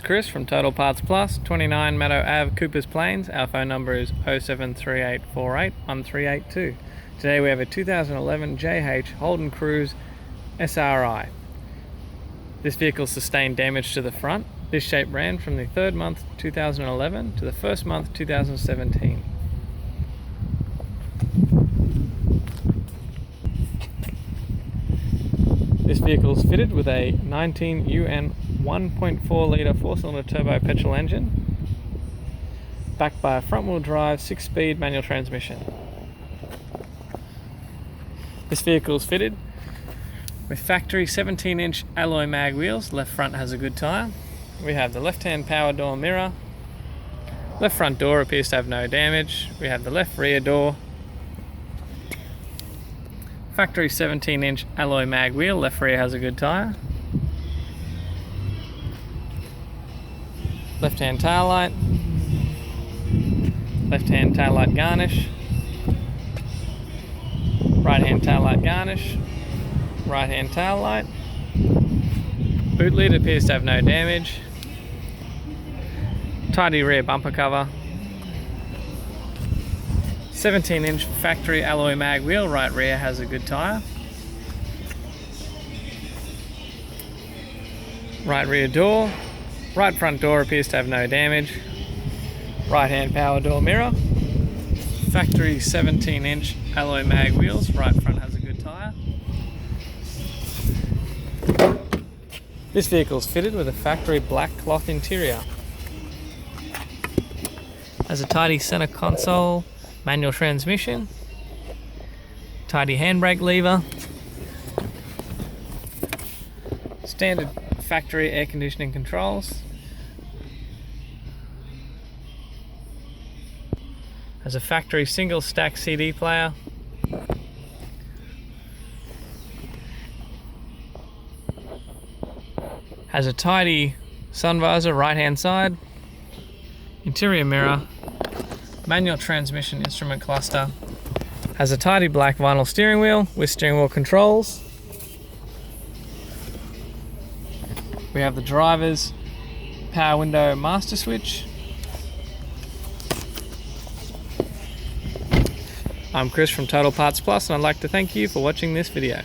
Chris from Total Parts Plus, 29 Meadow Ave, Coopers Plains. Our phone number is 0738481382. Today we have a 2011 JH Holden Cruze SRI. This vehicle sustained damage to the front. This shape ran from the 3rd month 2011 to the 1st month 2017. This vehicle is fitted with a 19 UN 1.4 litre 4-cylinder turbo petrol engine, backed by a front-wheel drive 6-speed manual transmission. This vehicle is fitted with factory 17-inch alloy mag wheels. Left front has a good tyre. We have the left-hand power door mirror. Left front door appears to have no damage. We have the left rear door. Factory 17-inch alloy mag wheel, left rear has a good tyre. Left-hand tail light. Left-hand tail light garnish. Right-hand tail light garnish. Right-hand tail light. Boot lid appears to have no damage. Tidy rear bumper cover. 17-inch factory alloy mag wheel, right rear has a good tyre. Right rear door. Right front door appears to have no damage. Right hand power door mirror. Factory 17-inch alloy mag wheels, right front has a good tyre. This vehicle is fitted with a factory black cloth interior. Has a tidy center console, manual transmission, tidy handbrake lever, standard factory air conditioning controls, has a factory single stack CD player, has a tidy sun visor right hand side, interior mirror, manual transmission instrument cluster, has a tidy black vinyl steering wheel with steering wheel controls. We have the driver's power window master switch. I'm Chris from Total Parts Plus, and I'd like to thank you for watching this video.